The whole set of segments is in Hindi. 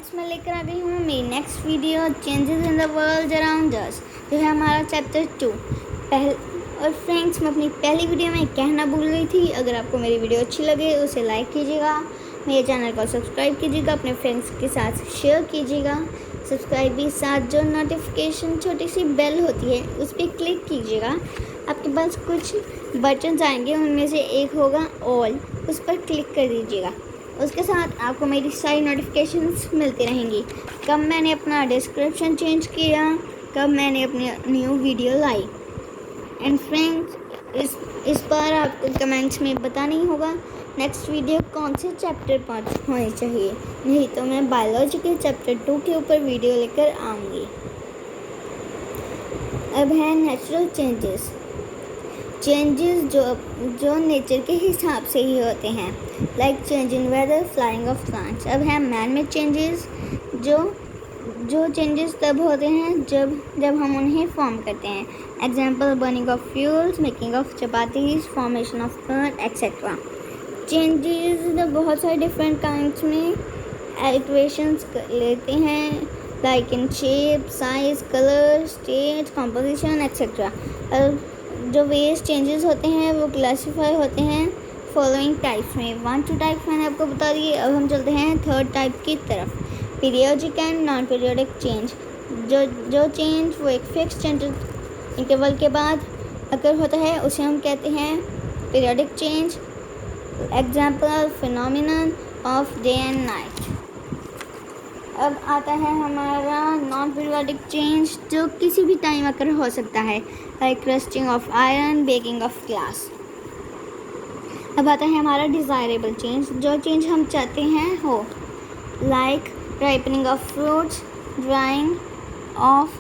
फ्रेंड्स, मैं लेकर आ गई हूँ मेरी next video changes in the world around us, जो है हमारा चैप्टर 2। और फ्रेंड्स, मैं अपनी पहली वीडियो में कहना भूल गई थी, अगर आपको मेरी वीडियो अच्छी लगे उसे लाइक कीजिएगा, मेरे चैनल को सब्सक्राइब कीजिएगा, अपने फ्रेंड्स के साथ शेयर कीजिएगा। सब्सक्राइब के साथ जो नोटिफिकेशन छोटी सी बेल होती है उस पर क्लिक कीजिएगा। आपके पास कुछ बटन आएंगे, उनमें से एक होगा ऑल, उस पर क्लिक कर दीजिएगा। उसके साथ आपको मेरी सारी नोटिफिकेशंस मिलती रहेंगी, कब मैंने अपना डिस्क्रिप्शन चेंज किया, कब मैंने अपनी new video lie. And friends, इस बार आपको कमेंट्स में बताना ही होगा नेक्स्ट वीडियो कौन से चैप्टर पर होनी चाहिए, नहीं तो मैं बायोलॉजी के चैप्टर 2 के ऊपर वीडियो लेकर आऊँगी। अब है नेचुरल चेंजेस जो नेचर के हिसाब से ही होते हैं, like change in weather, flying of plants. अब है मैन मेड चेंजेस, जो चेंजेस तब होते हैं जब हम उन्हें फॉर्म करते हैं। Example, burning of fuels, making of chapatis, formation of plant etcetera. Changes बहुत सारे डिफरेंट काइंड्स में एल्ट्रेशंस लेते हैं, like in shape, size, colour, state, composition etcetera. जो वेरियस चेंजेस होते हैं वो क्लासीफाई होते हैं फॉलोइंग टाइप्स में। 1 2 टाइप्स मैंने आपको बता दिए। अब हम चलते हैं थर्ड टाइप की तरफ, periodic and non periodic change. जो चेंज वो एक फिक्स्ड इंटरवल के बाद अगर होता है उसे हम कहते हैं periodic change. Example, phenomenon of day and night. अब आता है हमारा नॉन पीरियोडिक चेंज, जो किसी भी टाइम अकर हो सकता है, like rusting of iron, baking of glass. अब आता है हमारा डिज़ायरेबल चेंज, जो चेंज हम चाहते हैं हो, like ripening of fruits, drying of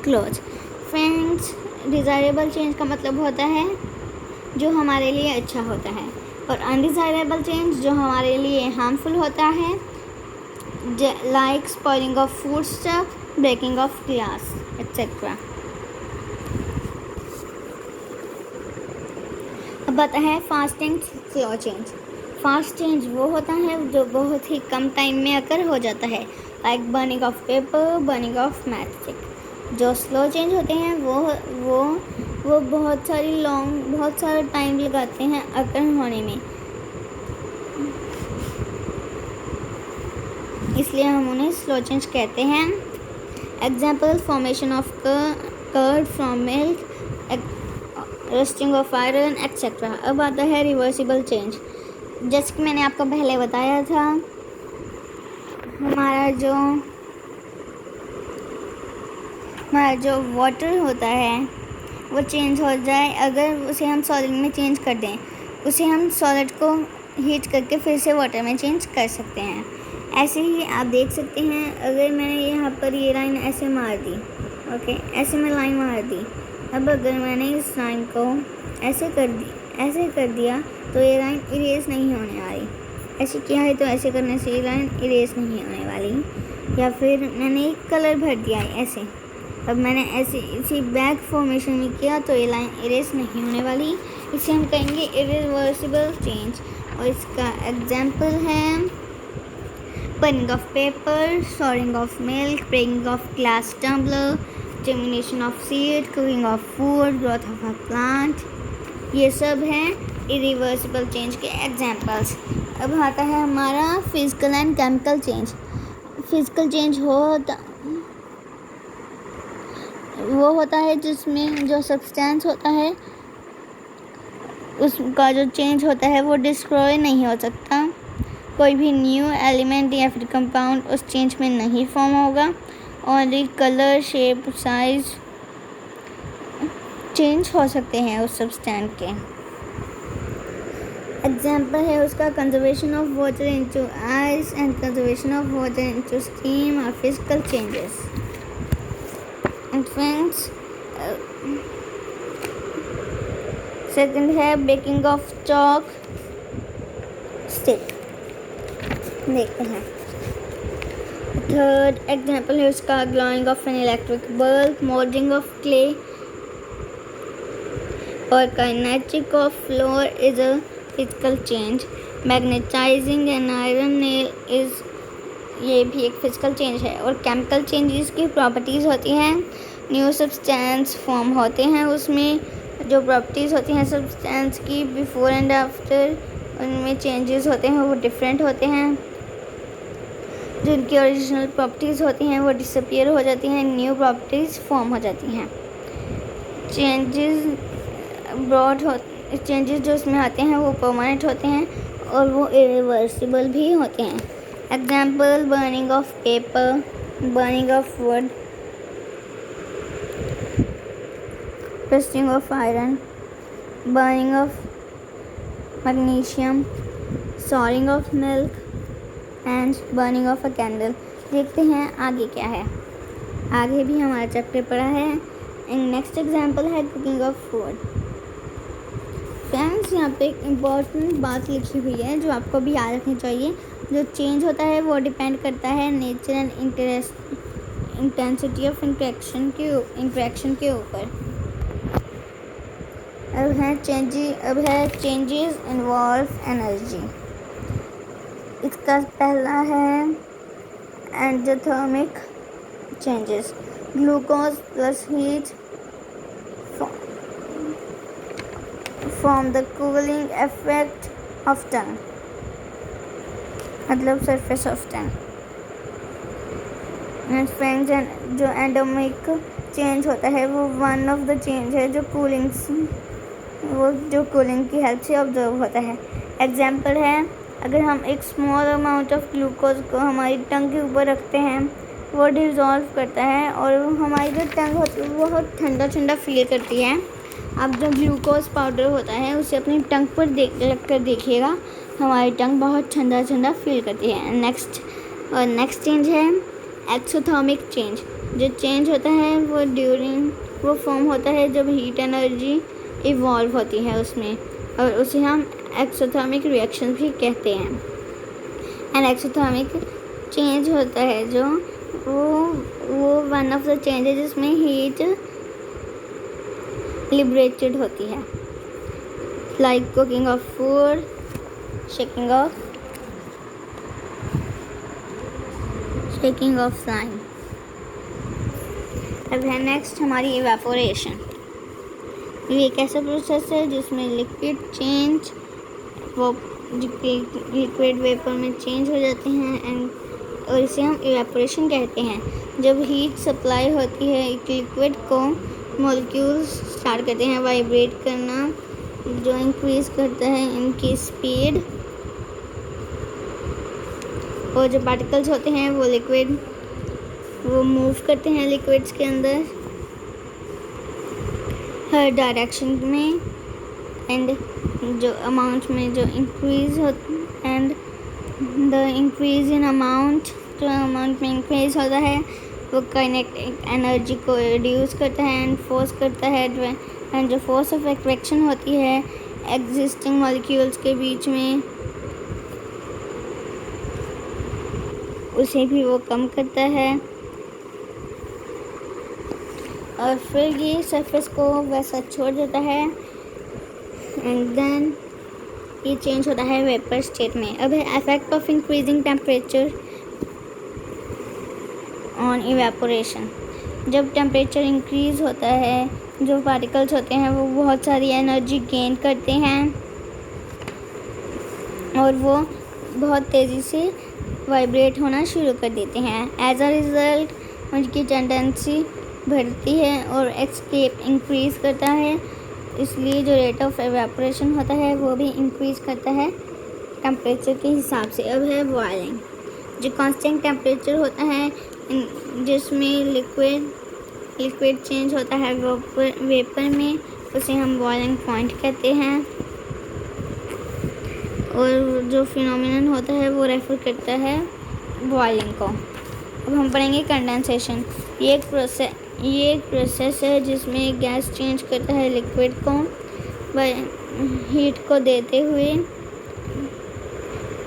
clothes. Friends, desirable change का मतलब होता है जो हमारे लिए अच्छा होता है, और अनडिज़ायरेबल चेंज जो हमारे लिए हार्मफुल होता है, like spoiling of food stuff, breaking of glass etc. अब आता है fast and slow change. Fast change वो होता है जो बहुत ही कम टाइम में अकर हो जाता है, like burning of paper, burning of matchstick. जो स्लो चेंज होते हैं वो बहुत सारा टाइम लगाते हैं अकर होने में, इसलिए हम उन्हें स्लो चेंज कहते हैं। Example, formation of curd from milk, rusting of iron etcetera. अब आता है रिवर्सिबल चेंज। जैसे कि मैंने आपको पहले बताया था, हमारा जो वाटर होता है वो चेंज हो जाए, अगर उसे हम सॉलिड में चेंज कर दें, उसे हम सॉलिड को हीट करके फिर से वाटर में चेंज कर सकते हैं। ऐसे ही आप देख सकते हैं, अगर मैंने यहाँ पर ये लाइन ऐसे मार दी, ओके, ऐसे मैं लाइन मार दी। अब अगर मैंने इस लाइन को ऐसे कर दिया तो ये लाइन इरेज नहीं होने वाली। ऐसे किया है तो ऐसे करने से ये लाइन इरेज नहीं होने वाली। या फिर मैंने एक कलर भर दिया है ऐसे, अब मैंने ऐसे इसी बैक फॉर्मेशन में किया तो ये लाइन इरेज नहीं होने वाली। इसे हम कहेंगे इरिवर्सिबल चेंज। और इसका एग्जाम्पल है burning of paper, storing of milk, breaking of glass tumbler, germination of seed, cooking of food, growth of a plant। ये सब हैं irreversible change के एग्जाम्पल्स। अब आता है हमारा physical and chemical change. Physical change वो होता है जिसमें जो सब्सटेंस होता है उसका जो चेंज होता है वो डिस्ट्रॉय नहीं हो सकता। कोई भी न्यू एलिमेंट या फिर कंपाउंड उस चेंज में नहीं फॉर्म होगा, और कलर, शेप, साइज चेंज हो सकते हैं उस सब्सटेंस के। एग्जाम्पल है उसका conservation of water into ice and conservation of water into steam और physical changes. And friends, second है ब्रेकिंग ऑफ चॉक स्टिक, देखते हैं। थर्ड एग्जाम्पल है उसका glowing of an electric bulb, moulding of clay और kinetic of floor is a physical change. Magnetising an iron nail is ये भी एक फिजिकल चेंज है। और केमिकल चेंजेस की प्रॉपर्टीज़ होती हैं, न्यू सब्सटेंस फॉर्म होते हैं, उसमें जो प्रॉपर्टीज़ होती हैं सब्सटेंस की बिफोर एंड आफ्टर उनमें चेंजेस होते हैं, वो डिफरेंट होते हैं। जो इनकी ओरिजिनल प्रॉपर्टीज़ होती हैं वो डिसअपीयर हो जाती हैं, न्यू प्रॉपर्टीज़ फॉर्म हो जाती हैं। चेंजेस जो इसमें आते हैं वो परमानेंट होते हैं और वो इरिवर्सिबल भी होते हैं। Example, burning of paper, burning of wood, rusting of iron, burning of magnesium, souring of milk and burning of a candle. देखते हैं आगे क्या है। आगे भी हमारा चैप्टर पड़ा है। नेक्स्ट एग्जाम्पल है कुकिंग ऑफ फूड। फ्रेंड्स, यहाँ पे एक इम्पॉर्टेंट बात लिखी हुई है जो आपको भी याद रखनी चाहिए। जो चेंज होता है वो डिपेंड करता है nature and intensity of interaction के ऊपर। अब है चेंजेस इन्वॉल्व एनर्जी। इसका पहला है endothermic changes, glucose plus heat from the cooling effect of tongue, मतलब surface of tongue. And friends, जो एंडोमिक चेंज होता है वो वन ऑफ द चेंज है जो कूलिंग की हेल्प से ऑब्जर्व होता है। एग्जाम्पल है, अगर हम एक स्मॉल अमाउंट ऑफ ग्लूकोज को हमारी टंग के ऊपर रखते हैं वो डिज़ोल्व करता है और हमारी जो टंग होती है वो बहुत ठंडा ठंडा फील करती है। अब जो ग्लूकोज पाउडर होता है उसे अपनी टंग पर रख कर देखिएगा, हमारी टंग बहुत ठंडा ठंडा फील करती है। नेक्स्ट चेंज है एक्सोथर्मिक चेंज। जो चेंज होता है वो फॉर्म होता है जब हीट एनर्जी इवॉल्व होती है उसमें, और उसे हम एक्सोथर्मिक रिएक्शन भी कहते हैं। एंड एक्सोथर्मिक चेंज होता है जो वो वन ऑफ द चेंज है जिसमें हीट लिबरेटेड होती है, like cooking of food, shaking of slime. अब है नेक्स्ट हमारी इवेपोरेशन। ये एक ऐसा प्रोसेस है जिसमें लिक्विड वेपर में चेंज हो जाते हैं और इसे हम इवेपोरेशन कहते हैं। जब हीट सप्लाई होती है एक लिक्विड को, मॉलिक्यूल्स स्टार्ट करते हैं वाइब्रेट करना, जो इंक्रीज करता है इनकी स्पीड, और जो पार्टिकल्स होते हैं वो मूव करते हैं लिक्विड्स के अंदर हर डायरेक्शन में, एंड जो अमाउंट में जो इंक्रीज होता and the increase in amount, जो अमाउंट में इंक्रीज होता है वो काइनेटिक एनर्जी को रिड्यूस करता है एंड फोर्स करता है, एंड जो फोर्स ऑफ अट्रैक्शन होती है एग्जिस्टिंग मॉलिक्यूल्स के बीच में उसे भी वो कम करता है, और फिर ये सरफेस को वैसा छोड़ देता है एंड देन ये चेंज होता है वेपर स्टेट में। अब है effect of increasing temperature on evaporation. जब टेम्परेचर इंक्रीज होता है जो पार्टिकल्स होते हैं वो बहुत सारी एनर्जी गेन करते हैं और वो बहुत तेज़ी से वाइब्रेट होना शुरू कर देते हैं। एज अ रिज़ल्ट उनकी टेंडेंसी बढ़ती है और एस्केप इंक्रीज़ करता है, इसलिए जो रेट ऑफ एवेपोरेशन होता है वो भी इंक्रीज़ करता है टेम्परेचर के हिसाब से। अब है बॉइलिंग। जो कांस्टेंट टेम्परेचर होता है जिसमें लिक्विड चेंज होता है वेपर में, उसे हम बॉइलिंग पॉइंट कहते हैं, और जो फिनोमिनन होता है वो रेफर करता है बॉइलिंग को। अब हम पढ़ेंगे कंडेंसेशन। ये एक प्रोसेस है जिसमें गैस चेंज करता है लिक्विड को हीट को देते हुए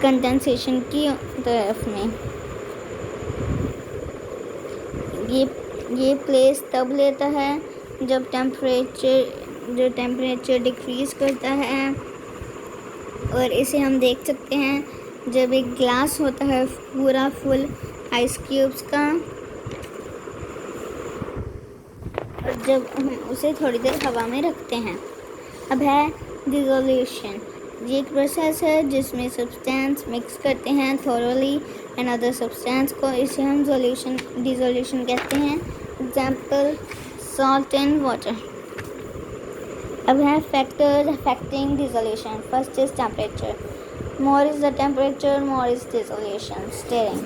कंडेंसेशन की तरफ में। ये प्लेस तब लेता है जब टेम्परेचर डिक्रीज़ करता है, और इसे हम देख सकते हैं जब एक ग्लास होता है पूरा फुल आइस क्यूब्स का, और जब हम उसे थोड़ी देर हवा में रखते हैं। अब है डिसोल्यूशन। ये एक प्रोसेस है जिसमें सब्सटेंस मिक्स करते हैं थोरोली एंड अदर सब्सटेंस को, इसे हम डिसोल्यूशन कहते हैं। Example salt and water. अब है factors affecting dissolution. First is temperature. More is the temperature more is dissolution. Steering,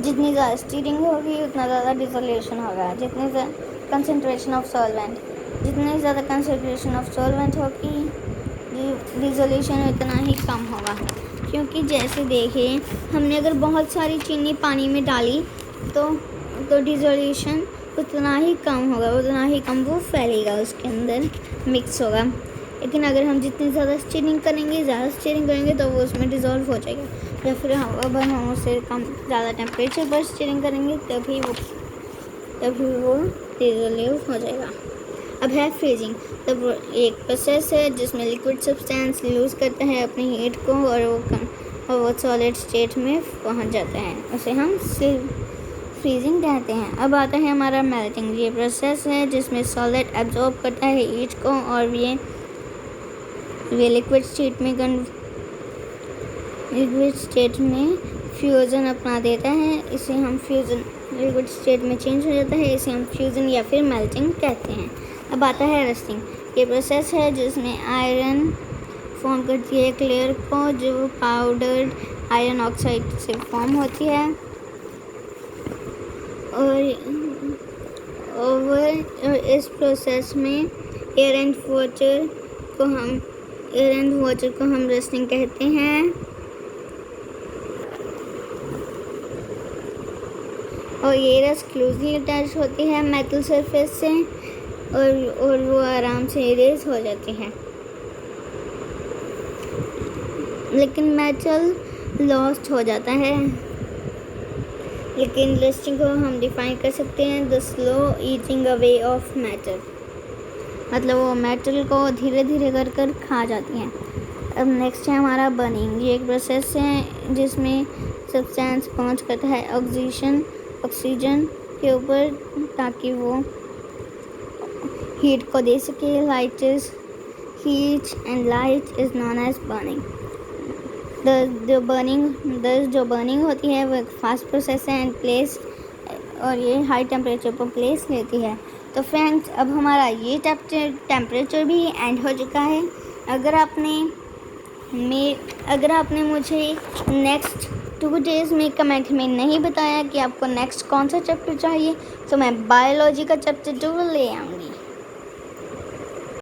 जितनी ज़्यादा स्टीयरिंग होगी उतना ज़्यादा डिसोल्यूशन होगा। जितनी कंसनट्रेशन ऑफ सॉल्वेंट, जितनी ज़्यादा कंसनट्रेशन ऑफ सॉल्वेंट होगी डिसोल्यूशन उतना ही कम होगा। क्योंकि जैसे देखिए हमने अगर बहुत सारी चीनी पानी में डाली तो डिसोल्यूशन उतना ही कम होगा, उतना ही कम वो फैलेगा, उसके अंदर मिक्स होगा। लेकिन अगर हम जितनी ज़्यादा स्टीयरिंग करेंगे तो वो उसमें डिज़ोल्व हो जाएगा। या फिर अब हम उससे कम ज़्यादा टेम्परेचर पर स्टीयरिंग करेंगे तभी वो डिज़ोल्व हो जाएगा। अब है फ्रीजिंग। तब एक प्रोसेस है जिसमें लिक्विड सब्सटेंस लूज़ करता है अपनी हीट को और वो सॉलिड स्टेट में पहुंच जाता है, उसे हम फ्रीजिंग कहते हैं। अब आता है हमारा मेल्टिंग। ये प्रोसेस है जिसमें सॉलिड एब्जॉर्ब करता है हीट को और ये लिक्विड स्टेट में फ्यूज़न अपना देता है, इसे हम फ्यूज़न, लिक्विड स्टेट में चेंज हो जाता है, इसे हम फ्यूज़न या फिर मेल्टिंग कहते हैं। अब आता है रस्टिंग। ये प्रोसेस है जिसमें आयरन फॉर्म करती है एक लेयर को जो पाउडर्ड आयरन ऑक्साइड से फॉर्म होती है, और इस प्रोसेस में एयर एंड वाटर को हम रस्टिंग कहते हैं। और ये रस्ट क्लोजली अटैच होती है मेटल सरफेस से और वो आराम से इरेज हो जाती है। लेकिन मेटल लॉस्ट हो जाता है। लेकिन रस्टिंग को हम डिफाइन कर सकते हैं the slow eating away of metal, मतलब वो मेटल को धीरे धीरे कर खा जाती हैं। अब नेक्स्ट है हमारा बर्निंग। ये एक प्रोसेस है जिसमें सब्सटेंस पहुंच करता है ऑक्सीजन के ऊपर ताकि वो हीट को दे सके। Heat and light is known as burning. जो बर्निंग होती है वो एक फास्ट प्रोसेस है एंड प्लेस, और ये हाई टेम्परेचर पर प्लेस लेती है। तो फ्रेंड्स अब हमारा ये टेम्परेचर भी एंड हो चुका है। अगर आपने मुझे नेक्स्ट 2 डेज़ में कमेंट में नहीं बताया कि आपको नेक्स्ट कौन सा चैप्टर चाहिए, तो मैं बायोलॉजी का चैप्टर जरूर ले आऊँगी।